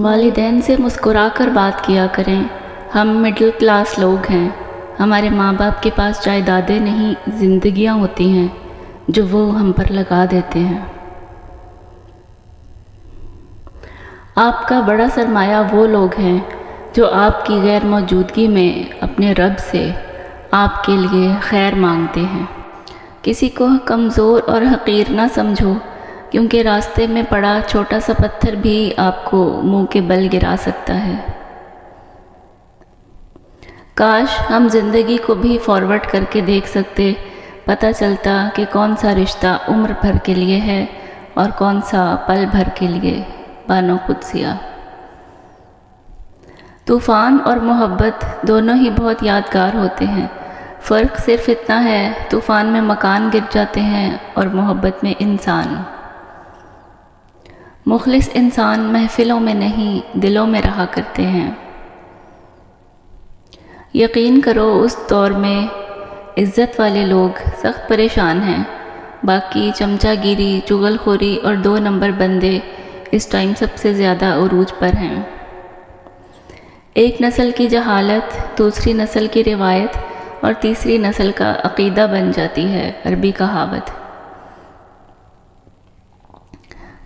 والدین سے مسکرا کر بات کیا کریں۔ ہم مڈل کلاس لوگ ہیں، ہمارے ماں باپ کے پاس جائیدادیں نہیں، زندگیاں ہوتی ہیں جو وہ ہم پر لگا دیتے ہیں۔ آپ کا بڑا سرمایہ وہ لوگ ہیں جو آپ کی غیر موجودگی میں اپنے رب سے آپ کے لیے خیر مانگتے ہیں۔ کسی کو کمزور اور حقیر نہ سمجھو، کیونکہ راستے میں پڑا چھوٹا سا پتھر بھی آپ کو منہ کے بل گرا سکتا ہے۔ کاش ہم زندگی کو بھی فارورڈ کر کے دیکھ سکتے، پتہ چلتا کہ کون سا رشتہ عمر بھر کے لیے ہے اور کون سا پل بھر کے لیے۔ بانو قدسیہ۔ طوفان اور محبت دونوں ہی بہت یادگار ہوتے ہیں، فرق صرف اتنا ہے، طوفان میں مکان گر جاتے ہیں اور محبت میں انسان۔ مخلص انسان محفلوں میں نہیں، دلوں میں رہا کرتے ہیں۔ یقین کرو اس دور میں عزت والے لوگ سخت پریشان ہیں، باقی چمچہ گیری، چغل خوری اور 2 نمبر بندے اس ٹائم سب سے زیادہ عروج پر ہیں۔ ایک نسل کی جہالت دوسری نسل کی روایت اور تیسری نسل کا عقیدہ بن جاتی ہے۔ عربی کہاوت۔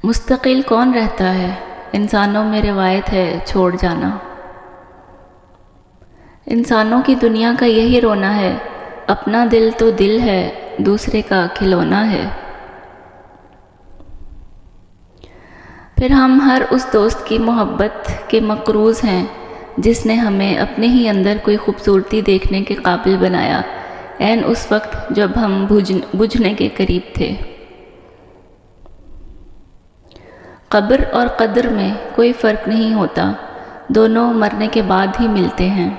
مستقل کون رہتا ہے؟ انسانوں میں روایت ہے چھوڑ جانا۔ انسانوں کی دنیا کا یہی رونا ہے، اپنا دل تو دل ہے، دوسرے کا کھلونا ہے۔ پھر ہم ہر اس دوست کی محبت کے مقروض ہیں جس نے ہمیں اپنے ہی اندر کوئی خوبصورتی دیکھنے کے قابل بنایا، عین اس وقت جب ہم بجھنے کے قریب تھے۔ قبر اور قدر میں کوئی فرق نہیں ہوتا، دونوں مرنے کے بعد ہی ملتے ہیں۔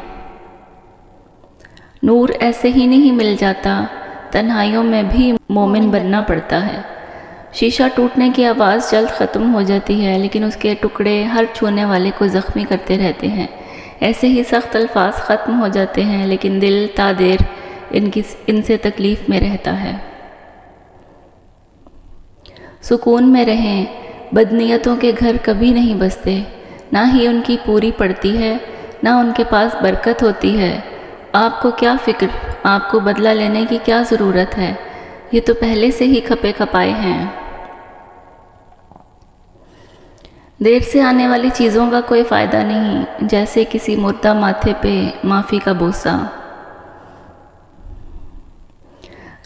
نور ایسے ہی نہیں مل جاتا، تنہائیوں میں بھی مومن بننا پڑتا ہے۔ شیشہ ٹوٹنے کی آواز جلد ختم ہو جاتی ہے، لیکن اس کے ٹکڑے ہر چھونے والے کو زخمی کرتے رہتے ہیں۔ ایسے ہی سخت الفاظ ختم ہو جاتے ہیں، لیکن دل تا دیر ان سے تکلیف میں رہتا ہے۔ سکون میں رہیں، بدنیتوں کے گھر کبھی نہیں بستے، نہ ہی ان کی پوری پڑتی ہے، نہ ان کے پاس برکت ہوتی ہے۔ آپ کو کیا فکر، آپ کو بدلہ لینے کی کیا ضرورت ہے؟ یہ تو پہلے سے ہی کھپے کھپائے ہیں۔ دیر سے آنے والی چیزوں کا کوئی فائدہ نہیں، جیسے کسی مردہ ماتھے پہ معافی کا بوسہ۔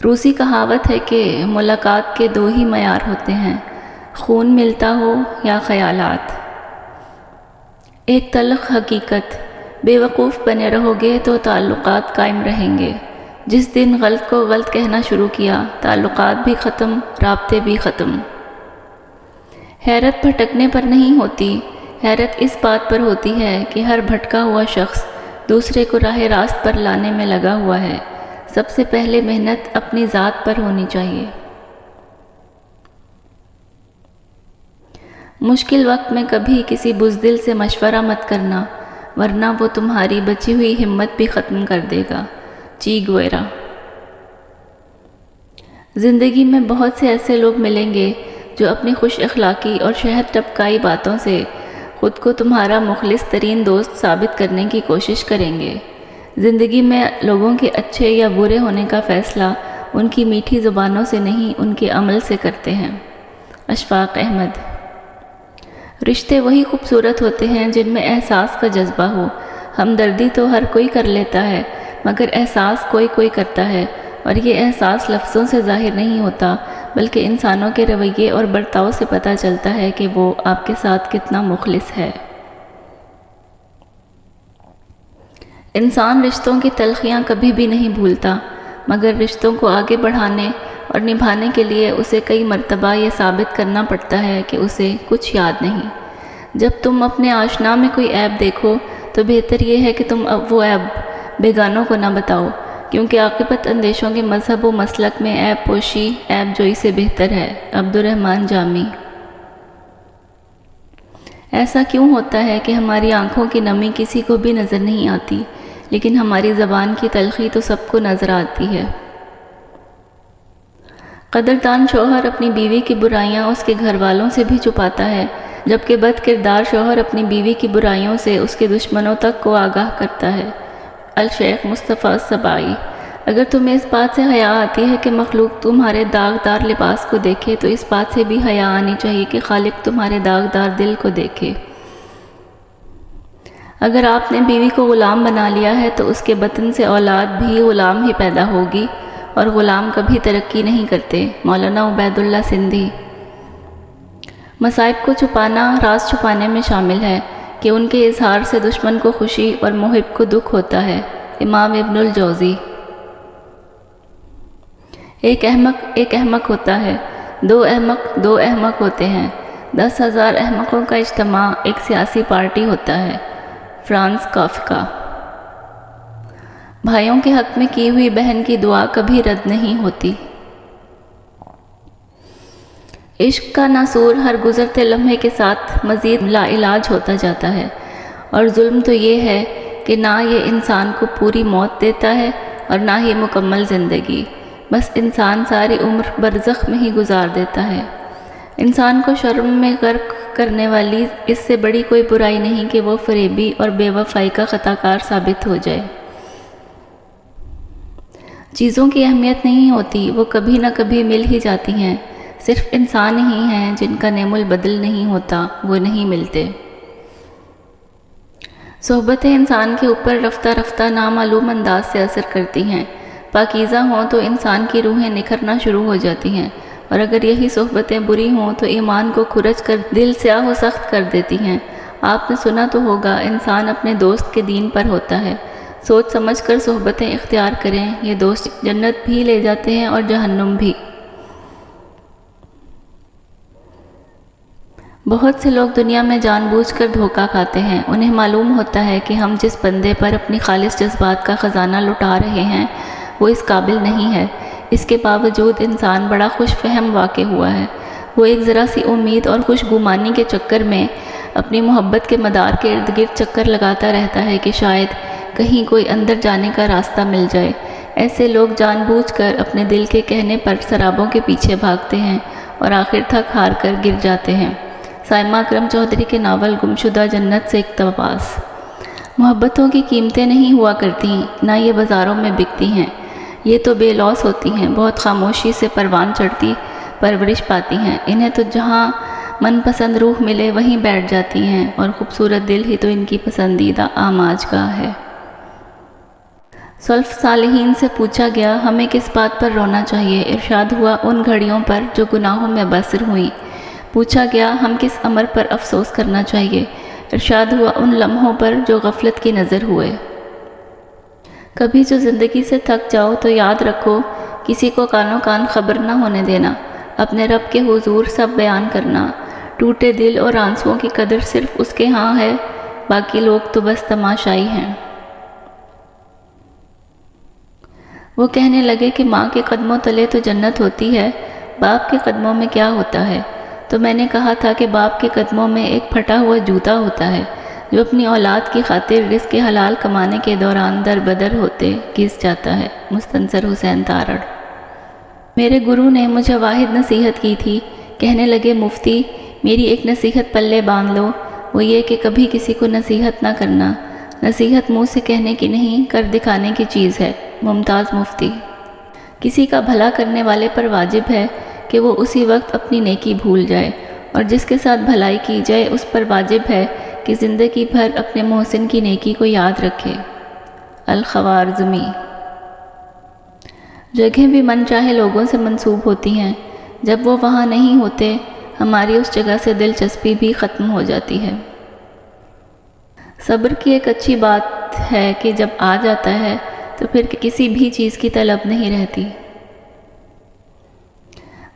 روسی کہاوت ہے کہ ملاقات کے 2 ہی معیار ہوتے ہیں، خون ملتا ہو یا خیالات۔ ایک تلخ حقیقت، بے وقوف بنے رہو گے تو تعلقات قائم رہیں گے۔ جس دن غلط کو غلط کہنا شروع کیا، تعلقات بھی ختم، رابطے بھی ختم۔ حیرت بھٹکنے پر نہیں ہوتی، حیرت اس بات پر ہوتی ہے کہ ہر بھٹکا ہوا شخص دوسرے کو راہ راست پر لانے میں لگا ہوا ہے۔ سب سے پہلے محنت اپنی ذات پر ہونی چاہیے۔ مشکل وقت میں کبھی کسی بزدل سے مشورہ مت کرنا، ورنہ وہ تمہاری بچی ہوئی ہمت بھی ختم کر دے گا۔ چی گویرا۔ زندگی میں بہت سے ایسے لوگ ملیں گے جو اپنی خوش اخلاقی اور شہد ٹپکائی باتوں سے خود کو تمہارا مخلص ترین دوست ثابت کرنے کی کوشش کریں گے۔ زندگی میں لوگوں کے اچھے یا برے ہونے کا فیصلہ ان کی میٹھی زبانوں سے نہیں، ان کے عمل سے کرتے ہیں۔ اشفاق احمد۔ رشتے وہی خوبصورت ہوتے ہیں جن میں احساس کا جذبہ ہو۔ ہمدردی تو ہر کوئی کر لیتا ہے، مگر احساس کوئی کوئی کرتا ہے، اور یہ احساس لفظوں سے ظاہر نہیں ہوتا، بلکہ انسانوں کے رویے اور برتاؤ سے پتہ چلتا ہے کہ وہ آپ کے ساتھ کتنا مخلص ہے۔ انسان رشتوں کی تلخیاں کبھی بھی نہیں بھولتا، مگر رشتوں کو آگے بڑھانے اور نبھانے کے لیے اسے کئی مرتبہ یہ ثابت کرنا پڑتا ہے کہ اسے کچھ یاد نہیں۔ جب تم اپنے آشنا میں کوئی عیب دیکھو تو بہتر یہ ہے کہ تم اب وہ عیب بیگانوں کو نہ بتاؤ، کیونکہ عاقبت اندیشوں کے مذہب و مسلک میں عیب پوشی عیب جوئی سے بہتر ہے۔ عبدالرحمن جامی۔ ایسا کیوں ہوتا ہے کہ ہماری آنکھوں کی نمی کسی کو بھی نظر نہیں آتی، لیکن ہماری زبان کی تلخی تو سب کو نظر آتی ہے؟ قدردان شوہر اپنی بیوی کی برائیاں اس کے گھر والوں سے بھی چھپاتا ہے، جبکہ بد کردار شوہر اپنی بیوی کی برائیوں سے اس کے دشمنوں تک کو آگاہ کرتا ہے۔ الشیخ مصطفیٰ سبائی۔ اگر تمہیں اس بات سے حیا آتی ہے کہ مخلوق تمہارے داغدار لباس کو دیکھے تو اس بات سے بھی حیا آنی چاہیے کہ خالق تمہارے داغدار دل کو دیکھے۔ اگر آپ نے بیوی کو غلام بنا لیا ہے تو اس کے بطن سے اولاد بھی غلام ہی پیدا ہوگی، اور غلام کبھی ترقی نہیں کرتے۔ مولانا عبید اللہ سندھی۔ مصائب کو چھپانا راز چھپانے میں شامل ہے کہ ان کے اظہار سے دشمن کو خوشی اور محب کو دکھ ہوتا ہے۔ امام ابن الجوزی۔ ایک احمق ہوتا ہے، دو احمق ہوتے ہیں، 10,000 احمقوں کا اجتماع ایک سیاسی پارٹی ہوتا ہے۔ Franz Kafka. بھائیوں کے حق میں کی ہوئی بہن کی دعا کبھی رد نہیں ہوتی۔ عشق کا ناسور ہر گزرتے لمحے کے ساتھ مزید لا علاج ہوتا جاتا ہے، اور ظلم تو یہ ہے کہ نہ یہ انسان کو پوری موت دیتا ہے اور نہ ہی مکمل زندگی، بس انسان ساری عمر برزخ میں ہی گزار دیتا ہے۔ انسان کو شرم میں غرق کرنے والی اس سے بڑی کوئی برائی نہیں کہ وہ فریبی اور بے وفائی کا خطا کار ثابت ہو جائے۔ چیزوں کی اہمیت نہیں ہوتی، وہ کبھی نہ کبھی مل ہی جاتی ہیں، صرف انسان ہی ہیں جن کا نعم البدل نہیں ہوتا، وہ نہیں ملتے۔ صحبتیں انسان کے اوپر رفتہ رفتہ نامعلوم انداز سے اثر کرتی ہیں۔ پاکیزہ ہوں تو انسان کی روحیں نکھرنا شروع ہو جاتی ہیں، اور اگر یہی صحبتیں بری ہوں تو ایمان کو کھرچ کر دل سیاہ و سخت کر دیتی ہیں۔ آپ نے سنا تو ہوگا، انسان اپنے دوست کے دین پر ہوتا ہے۔ سوچ سمجھ کر صحبتیں اختیار کریں، یہ دوست جنت بھی لے جاتے ہیں اور جہنم بھی۔ بہت سے لوگ دنیا میں جان بوجھ کر دھوکہ کھاتے ہیں۔ انہیں معلوم ہوتا ہے کہ ہم جس بندے پر اپنی خالص جذبات کا خزانہ لٹا رہے ہیں وہ اس قابل نہیں ہے، اس کے باوجود انسان بڑا خوش فہم واقع ہوا ہے۔ وہ ایک ذرا سی امید اور خوش گمانی کے چکر میں اپنی محبت کے مدار کے ارد گرد چکر لگاتا رہتا ہے کہ شاید کہیں کوئی اندر جانے کا راستہ مل جائے۔ ایسے لوگ جان بوجھ کر اپنے دل کے کہنے پر سرابوں کے پیچھے بھاگتے ہیں اور آخر تھک ہار کر گر جاتے ہیں۔ سائمہ اکرم چودھری کے ناول گمشدہ جنت سے اقتباس۔ محبتوں کی قیمتیں نہیں ہوا کرتی، نہ یہ بازاروں میں بکتی ہیں، یہ تو بے لوث ہوتی ہیں، بہت خاموشی سے پروان چڑھتی پرورش پاتی ہیں۔ انہیں تو جہاں من پسند روح ملے وہیں بیٹھ جاتی ہیں، اور خوبصورت دل ہی تو ان کی پسندیدہ آماج گاہ ہے۔ سلف صالحین سے پوچھا گیا، ہمیں کس بات پر رونا چاہیے؟ ارشاد ہوا، ان گھڑیوں پر جو گناہوں میں بسر ہوئیں۔ پوچھا گیا، ہم کس امر پر افسوس کرنا چاہیے؟ ارشاد ہوا، ان لمحوں پر جو غفلت کی نظر ہوئے۔ کبھی جو زندگی سے تھک جاؤ تو یاد رکھو، کسی کو کانوں کان خبر نہ ہونے دینا، اپنے رب کے حضور سب بیان کرنا۔ ٹوٹے دل اور آنسوؤں کی قدر صرف اس کے ہاں ہے، باقی لوگ تو بس تماشائی ہیں۔ وہ کہنے لگے کہ ماں کے قدموں تلے تو جنت ہوتی ہے، باپ کے قدموں میں کیا ہوتا ہے؟ تو میں نے کہا تھا کہ باپ کے قدموں میں ایک پھٹا ہوا جوتا ہوتا ہے جو اپنی اولاد کی خاطر رزق حلال کمانے کے دوران در بدر ہوتے گھس جاتا ہے۔ مستنصر حسین تارڑ۔ میرے گرو نے مجھے واحد نصیحت کی تھی، کہنے لگے، مفتی میری ایک نصیحت پلے باندھ لو، وہ یہ کہ کبھی کسی کو نصیحت نہ کرنا، نصیحت منہ سے کہنے کی نہیں، کر دکھانے کی چیز ہے۔ ممتاز مفتی۔ کسی کا بھلا کرنے والے پر واجب ہے کہ وہ اسی وقت اپنی نیکی بھول جائے، اور جس کے ساتھ بھلائی کی جائے اس پر واجب ہے کہ زندگی بھر اپنے محسن کی نیکی کو یاد رکھے۔ الخوارزمی۔ جگہیں بھی من چاہے لوگوں سے منسوب ہوتی ہیں، جب وہ وہاں نہیں ہوتے ہماری اس جگہ سے دلچسپی بھی ختم ہو جاتی ہے۔ صبر کی ایک اچھی بات ہے کہ جب آ جاتا ہے تو پھر کسی بھی چیز کی طلب نہیں رہتی۔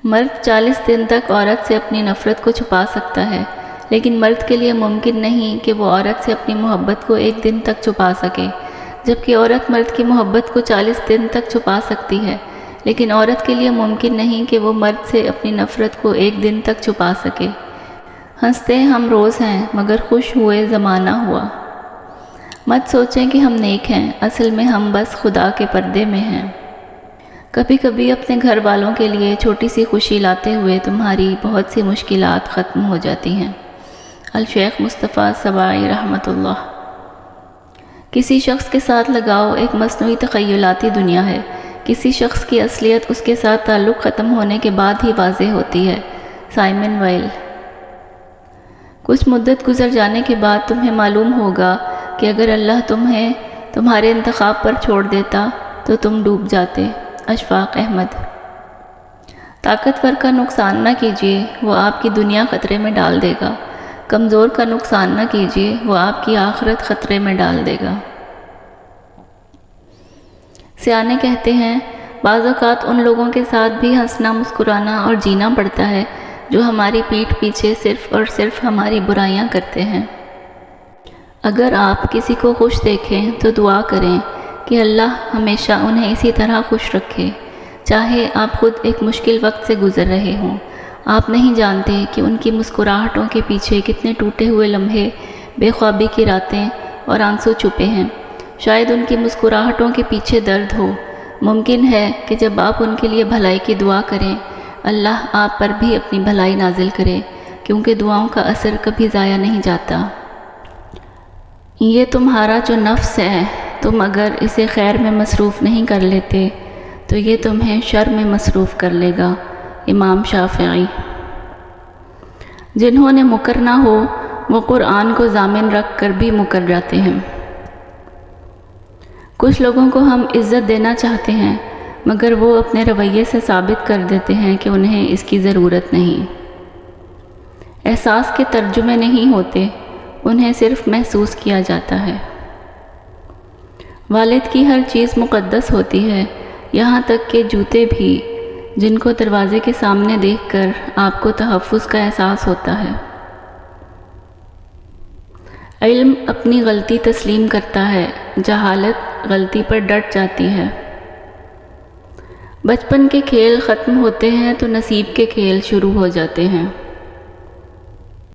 مرد 40 دن تک عورت سے اپنی نفرت کو چھپا سکتا ہے، لیکن مرد کے لیے ممکن نہیں کہ وہ عورت سے اپنی محبت کو ایک دن تک چھپا سکے، جبکہ عورت مرد کی محبت کو 40 دن تک چھپا سکتی ہے، لیکن عورت کے لیے ممکن نہیں کہ وہ مرد سے اپنی نفرت کو ایک دن تک چھپا سکے۔ ہنستے ہم روز ہیں مگر خوش ہوئے زمانہ ہوا۔ مت سوچیں کہ ہم نیک ہیں، اصل میں ہم بس خدا کے پردے میں ہیں۔ کبھی کبھی اپنے گھر والوں کے لیے چھوٹی سی خوشی لاتے ہوئے تمہاری بہت سی مشکلات ختم ہو جاتی ہیں۔ الشیخ مصطفیٰ سباعی رحمۃ اللہ۔ کسی شخص کے ساتھ لگاؤ ایک مصنوعی تخیلاتی دنیا ہے۔ کسی شخص کی اصلیت اس کے ساتھ تعلق ختم ہونے کے بعد ہی واضح ہوتی ہے۔ Simon while. کچھ مدت گزر جانے کے بعد تمہیں معلوم ہوگا کہ اگر اللہ تمہیں تمہارے انتخاب پر چھوڑ دیتا تو تم ڈوب جاتے۔ اشفاق احمد۔ طاقتور کا نقصان نہ کیجیے، وہ آپ کی دنیا خطرے میں ڈال دے گا۔ کمزور کا نقصان نہ کیجیے، وہ آپ کی آخرت خطرے میں ڈال دے گا۔ سیانے کہتے ہیں بعض اوقات ان لوگوں کے ساتھ بھی ہنسنا، مسکرانا اور جینا پڑتا ہے جو ہماری پیٹھ پیچھے صرف اور صرف ہماری برائیاں کرتے ہیں۔ اگر آپ کسی کو خوش دیکھیں تو دعا کریں کہ اللہ ہمیشہ انہیں اسی طرح خوش رکھے، چاہے آپ خود ایک مشکل وقت سے گزر رہے ہوں۔ آپ نہیں جانتے کہ ان کی مسکراہٹوں کے پیچھے کتنے ٹوٹے ہوئے لمحے، بے خوابی کی راتیں اور آنسو چھپے ہیں۔ شاید ان کی مسکراہٹوں کے پیچھے درد ہو۔ ممکن ہے کہ جب آپ ان کے لیے بھلائی کی دعا کریں، اللہ آپ پر بھی اپنی بھلائی نازل کرے، کیونکہ دعاؤں کا اثر کبھی ضائع نہیں جاتا۔ یہ تمہارا جو نفس ہے، تم اگر اسے خیر میں مصروف نہیں کر لیتے تو یہ تمہیں شر میں مصروف کر لے گا۔ امام شافعی۔ جنہوں نے مکر نہ ہو وہ قرآن کو ضامن رکھ کر بھی مکر جاتے ہیں۔ کچھ لوگوں کو ہم عزت دینا چاہتے ہیں مگر وہ اپنے رویے سے ثابت کر دیتے ہیں کہ انہیں اس کی ضرورت نہیں۔ احساس کے ترجمے نہیں ہوتے، انہیں صرف محسوس کیا جاتا ہے۔ والد کی ہر چیز مقدس ہوتی ہے، یہاں تک کہ جوتے بھی، جن کو دروازے کے سامنے دیکھ کر آپ کو تحفظ کا احساس ہوتا ہے۔ علم اپنی غلطی تسلیم کرتا ہے، جہالت غلطی پر ڈٹ جاتی ہے۔ بچپن کے کھیل ختم ہوتے ہیں تو نصیب کے کھیل شروع ہو جاتے ہیں۔